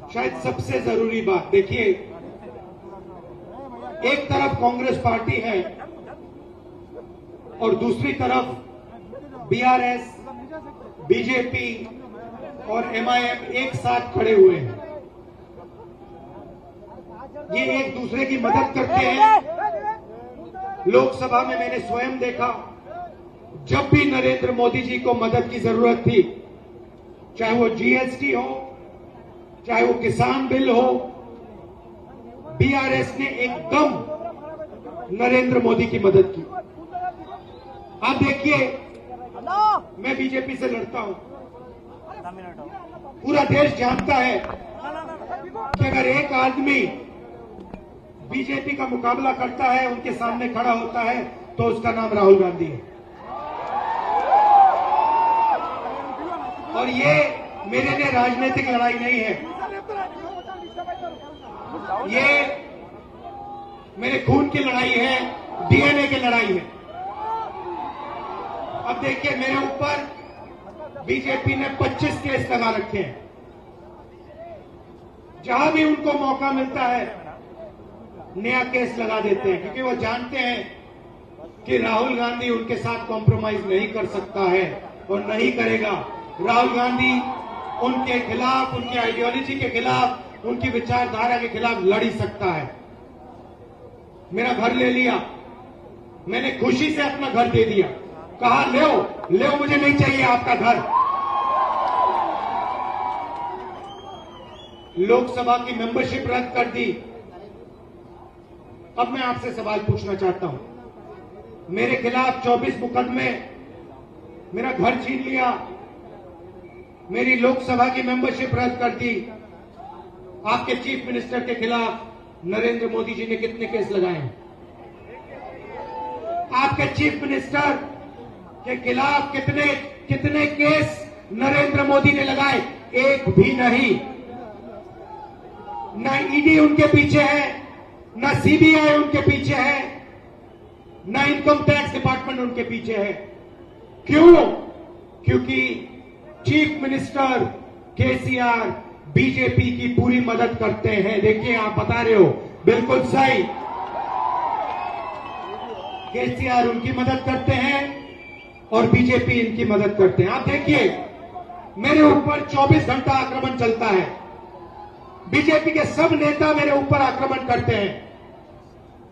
शायद सबसे जरूरी बात, देखिए एक तरफ कांग्रेस पार्टी है और दूसरी तरफ बीआरएस, बीजेपी और एमआईएम एक साथ खड़े हुए हैं। ये एक दूसरे की मदद करते हैं। लोकसभा में मैंने स्वयं देखा, जब भी नरेंद्र मोदी जी को मदद की जरूरत थी, चाहे वो जीएसटी हो, चाहे वो किसान बिल हो, बीआरएस ने एकदम नरेंद्र मोदी की मदद की। आप देखिए, मैं बीजेपी से लड़ता हूं, पूरा देश जानता है कि अगर एक आदमी बीजेपी का मुकाबला करता है, उनके सामने खड़ा होता है, तो उसका नाम राहुल गांधी है। और ये मेरे लिए राजनीतिक लड़ाई नहीं है, ये मेरे खून की लड़ाई है, डीएनए की लड़ाई है। अब देखिए, मेरे ऊपर बीजेपी ने 25 केस लगा रखे हैं। जहां भी उनको मौका मिलता है, नया केस लगा देते हैं, क्योंकि वो जानते हैं कि राहुल गांधी उनके साथ कॉम्प्रोमाइज नहीं कर सकता है और नहीं करेगा। राहुल गांधी उनके खिलाफ, उनकी आइडियोलॉजी के खिलाफ, उनकी विचारधारा के खिलाफ लड़ ही सकता है। मेरा घर ले लिया, मैंने खुशी से अपना घर दे दिया, कहा ले मुझे नहीं चाहिए आपका घर। लोकसभा की मेंबरशिप रद्द कर दी। अब मैं आपसे सवाल पूछना चाहता हूं, मेरे खिलाफ 24 मुकदमे, मेरा घर छीन लिया, मेरी लोकसभा की मेंबरशिप रद्द कर दी। आपके चीफ मिनिस्टर के खिलाफ नरेंद्र मोदी जी ने कितने केस लगाए हैं? आपके चीफ मिनिस्टर के खिलाफ कितने केस नरेंद्र मोदी ने लगाए? एक भी नहीं। ना ईडी उनके पीछे है, ना सीबीआई उनके पीछे है, ना इनकम टैक्स डिपार्टमेंट उनके पीछे है। क्यों? क्योंकि चीफ मिनिस्टर केसीआर बीजेपी की पूरी मदद करते हैं। देखिए, आप बता रहे हो, बिल्कुल सही, केसीआर उनकी मदद करते हैं और बीजेपी इनकी मदद करते हैं। आप देखिए, मेरे ऊपर 24 घंटा आक्रमण चलता है, बीजेपी के सब नेता मेरे ऊपर आक्रमण करते हैं।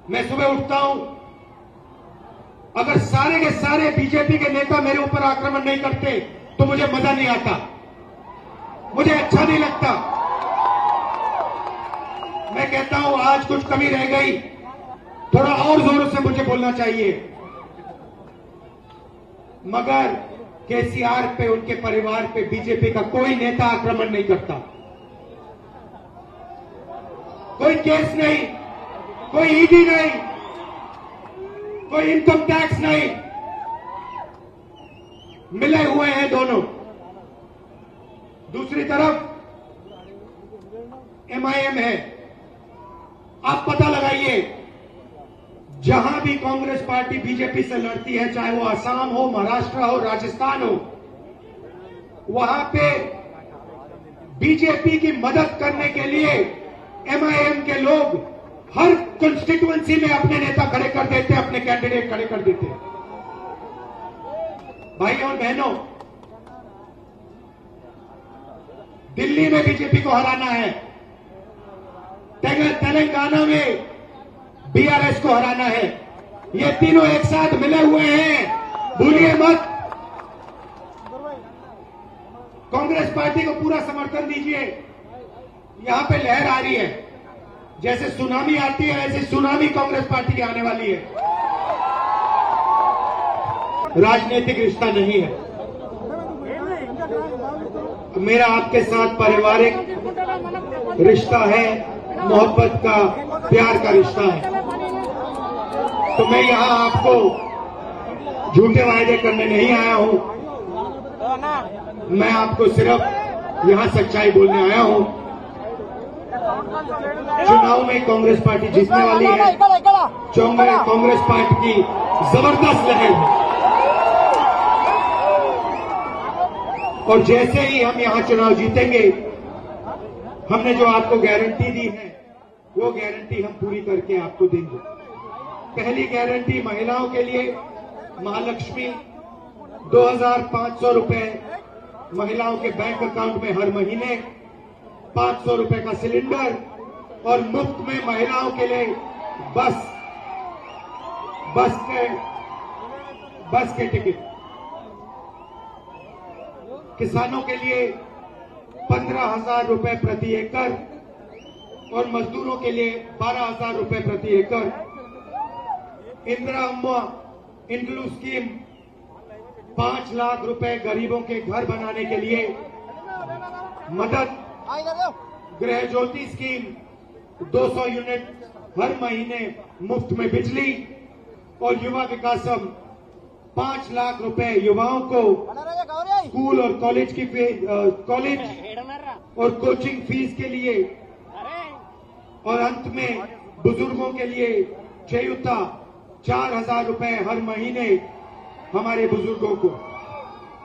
मैं सुबह उठता हूं, अगर सारे के सारे बीजेपी के नेता मेरे ऊपर आक्रमण नहीं करते तो मुझे मजा नहीं आता, मुझे अच्छा नहीं लगता। मैं कहता हूं आज कुछ कमी रह गई, थोड़ा और जोरों से मुझे बोलना चाहिए। मगर केसीआर पे, उनके परिवार पे बीजेपी का कोई नेता आक्रमण नहीं करता, कोई केस नहीं, कोई ईडी नहीं, कोई इनकम टैक्स नहीं, मिले हुए हैं दोनों। दूसरी तरफ एमआईएम है। आप पता लगाइए, जहां भी कांग्रेस पार्टी बीजेपी से लड़ती है, चाहे वो असम हो, महाराष्ट्र हो, राजस्थान हो, वहां पे बीजेपी की मदद करने के लिए एमआईएम के लोग हर कंस्टिट्यूएंसी में अपने नेता खड़े कर देते हैं, अपने कैंडिडेट खड़े कर देते हैं। भाइयों और बहनों, दिल्ली में बीजेपी को हराना है, तेलंगाना में बीआरएस को हराना है। ये तीनों एक साथ मिले हुए हैं, भूलिए मत। कांग्रेस पार्टी को पूरा समर्थन दीजिए। यहां पे लहर आ रही है, जैसे सुनामी आती है वैसे सुनामी कांग्रेस पार्टी की आने वाली है। राजनीतिक रिश्ता नहीं है, मेरा आपके साथ पारिवारिक रिश्ता है, मोहब्बत का, प्यार का रिश्ता है। तो मैं यहां आपको झूठे वायदे करने नहीं आया हूं, मैं आपको सिर्फ यहां सच्चाई बोलने आया हूं। चुनाव में कांग्रेस पार्टी जीतने वाली है, कांग्रेस पार्टी की जबरदस्त लहर है। और जैसे ही हम यहां चुनाव जीतेंगे, हमने जो आपको गारंटी दी है वो गारंटी हम पूरी करके आपको देंगे। पहली गारंटी महिलाओं के लिए महालक्ष्मी 2500 रुपए महिलाओं के बैंक अकाउंट में हर महीने, 500 रुपए का सिलेंडर और मुफ्त में महिलाओं के लिए बस के टिकट। किसानों के लिए 15,000 रुपए प्रति एकड़ और मजदूरों के लिए 12,000 रुपए प्रति एकड़। इंदिरा अम्मा इंक्लू स्कीम 5 लाख रुपए गरीबों के घर बनाने के लिए मदद। गृह ज्योति स्कीम 200 यूनिट हर महीने मुफ्त में बिजली। और युवा विकासम 5 लाख रुपए युवाओं को स्कूल और कॉलेज और कोचिंग फीस के लिए। और अंत में बुजुर्गों के लिए चयुता 4,000 रुपए हर महीने हमारे बुजुर्गों को।